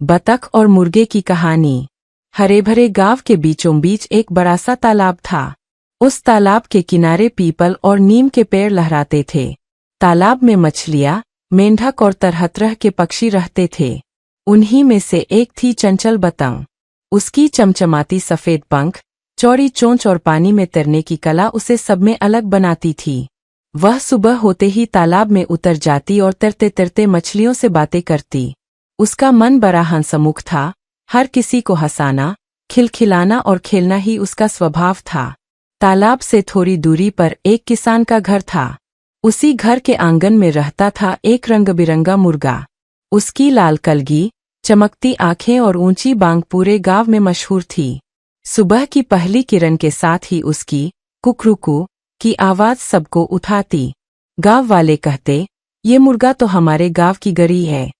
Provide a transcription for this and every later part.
बतख और मुर्गे की कहानी। हरे भरे गांव के बीचों बीच एक बड़ा सा तालाब था। उस तालाब के किनारे पीपल और नीम के पेड़ लहराते थे। तालाब में मछलियां, मेंढक और तरह तरह के पक्षी रहते थे। उन्हीं में से एक थी चंचल बतंग। उसकी चमचमाती सफेद पंख, चौड़ी चोंच और पानी में तैरने की कला उसे सब में अलग बनाती थी। वह सुबह होते ही तालाब में उतर जाती और तैरते तैरते मछलियों से बातें करती। उसका मन बड़ा हंसमुख था। हर किसी को हंसाना, खिलखिलाना और खेलना ही उसका स्वभाव था। तालाब से थोड़ी दूरी पर एक किसान का घर था। उसी घर के आंगन में रहता था एक रंग-बिरंगा मुर्गा। उसकी लाल कलगी, चमकती आंखें और ऊंची बांग पूरे गांव में मशहूर थी। सुबह की पहली किरण के साथ ही उसकी कुकरूकू की आवाज सबको उठाती। गांव वाले कहते, ये मुर्गा तो हमारे गांव की गरी है।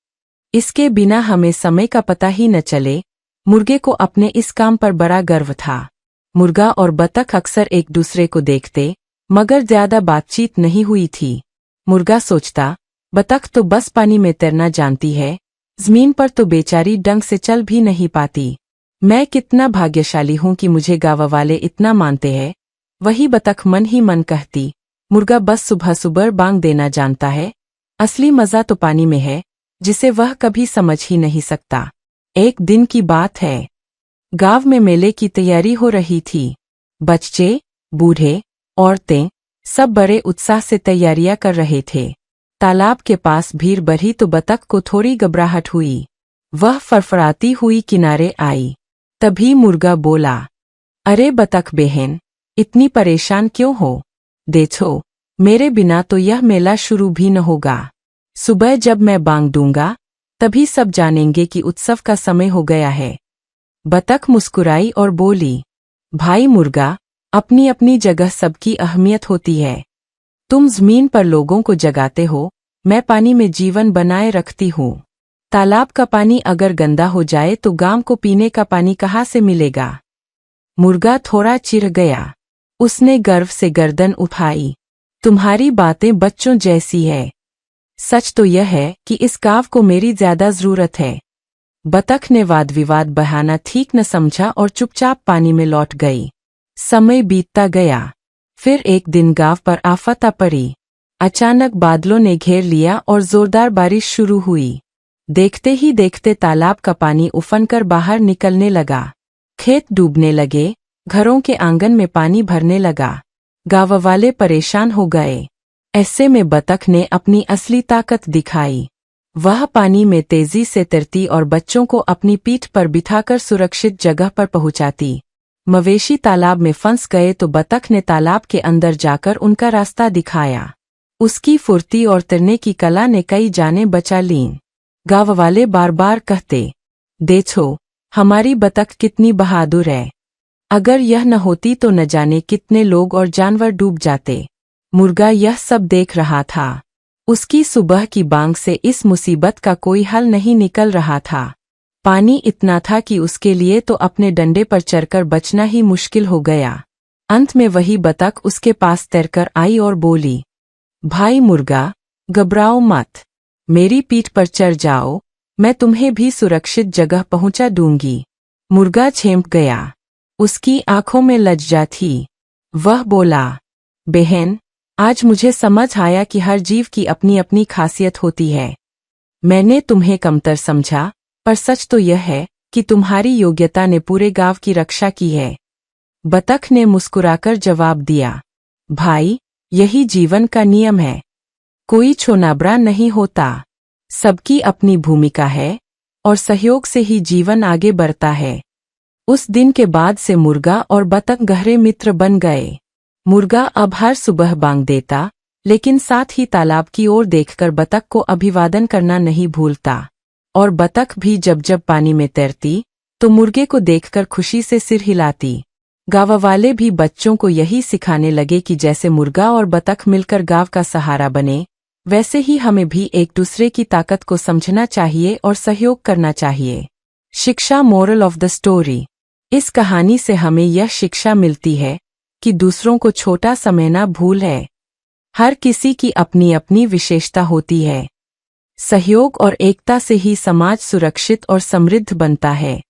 इसके बिना हमें समय का पता ही न चले। मुर्गे को अपने इस काम पर बड़ा गर्व था। मुर्गा और बतख अक्सर एक दूसरे को देखते, मगर ज्यादा बातचीत नहीं हुई थी। मुर्गा सोचता, बतख तो बस पानी में तैरना जानती है, जमीन पर तो बेचारी ढंग से चल भी नहीं पाती। मैं कितना भाग्यशाली हूं कि मुझे गांव वाले इतना मानते हैं। वही बतख मन ही मन कहती, मुर्गा बस सुबह सुबह बांग देना जानता है। असली मजा तो पानी में है, जिसे वह कभी समझ ही नहीं सकता। एक दिन की बात है। गांव में मेले की तैयारी हो रही थी। बच्चे, बूढ़े, औरतें सब बड़े उत्साह से तैयारियां कर रहे थे। तालाब के पास भीड़ बढ़ी तो बतख को थोड़ी घबराहट हुई। वह फड़फड़ाती हुई किनारे आई। तभी मुर्गा बोला, अरे बतख बहन, इतनी परेशान क्यों हो? देखो, मेरे बिना तो यह मेला शुरू भी न होगा। सुबह जब मैं बांग दूंगा, तभी सब जानेंगे कि उत्सव का समय हो गया है। बतख मुस्कुराई और बोली, भाई मुर्गा, अपनी अपनी जगह सबकी अहमियत होती है। तुम जमीन पर लोगों को जगाते हो, मैं पानी में जीवन बनाए रखती हूँ। तालाब का पानी अगर गंदा हो जाए तो गांव को पीने का पानी कहाँ से मिलेगा? मुर्गा थोड़ा चिढ़ गया। उसने गर्व से गर्दन उठाई, तुम्हारी बातें बच्चों जैसी है। सच तो यह है कि इस गांव को मेरी ज्यादा जरूरत है। बतख ने वाद विवाद बहाना ठीक न समझा और चुपचाप पानी में लौट गई। समय बीतता गया। फिर एक दिन गांव पर आफत आ पड़ी। अचानक बादलों ने घेर लिया और जोरदार बारिश शुरू हुई। देखते ही देखते तालाब का पानी उफनकर बाहर निकलने लगा। खेत डूबने लगे, घरों के आंगन में पानी भरने लगा। गांव वाले परेशान हो गए। ऐसे में बतख ने अपनी असली ताकत दिखाई। वह पानी में तेजी से तैरती और बच्चों को अपनी पीठ पर बिठाकर सुरक्षित जगह पर पहुंचाती। मवेशी तालाब में फंस गए तो बतख ने तालाब के अंदर जाकर उनका रास्ता दिखाया। उसकी फुर्ती और तैरने की कला ने कई जानें बचा लीं। गांव वाले बार बार कहते, देखो, हमारी बतख कितनी बहादुर है। अगर यह न होती तो न जाने कितने लोग और जानवर डूब जाते। मुर्गा यह सब देख रहा था। उसकी सुबह की बांग से इस मुसीबत का कोई हल नहीं निकल रहा था। पानी इतना था कि उसके लिए तो अपने डंडे पर चढ़कर बचना ही मुश्किल हो गया। अंत में वही बतख उसके पास तैरकर आई और बोली, भाई मुर्गा, घबराओ मत। मेरी पीठ पर चढ़ जाओ, मैं तुम्हें भी सुरक्षित जगह पहुंचा दूंगी। मुर्गा छेंप गया। उसकी आंखों में लज्जा थी। वह बोला, बहन, आज मुझे समझ आया कि हर जीव की अपनी अपनी खासियत होती है। मैंने तुम्हें कमतर समझा, पर सच तो यह है कि तुम्हारी योग्यता ने पूरे गांव की रक्षा की है। बतख ने मुस्कुराकर जवाब दिया, भाई, यही जीवन का नियम है। कोई छोनाबरा नहीं होता। सबकी अपनी भूमिका है और सहयोग से ही जीवन आगे बढ़ता है। उस दिन के बाद से मुर्गा और बतख गहरे मित्र बन गए। मुर्गा अब हर सुबह बांग देता, लेकिन साथ ही तालाब की ओर देखकर बतख को अभिवादन करना नहीं भूलता। और बतख भी जब जब पानी में तैरती, तो मुर्गे को देखकर खुशी से सिर हिलाती। गांव वाले भी बच्चों को यही सिखाने लगे कि जैसे मुर्गा और बतख मिलकर गांव का सहारा बने, वैसे ही हमें भी एक दूसरे की ताकत को समझना चाहिए और सहयोग करना चाहिए। शिक्षा, मोरल ऑफ द स्टोरी। इस कहानी से हमें यह शिक्षा मिलती है कि दूसरों को छोटा समझना भूल है। हर किसी की अपनी अपनी विशेषता होती है। सहयोग और एकता से ही समाज सुरक्षित और समृद्ध बनता है।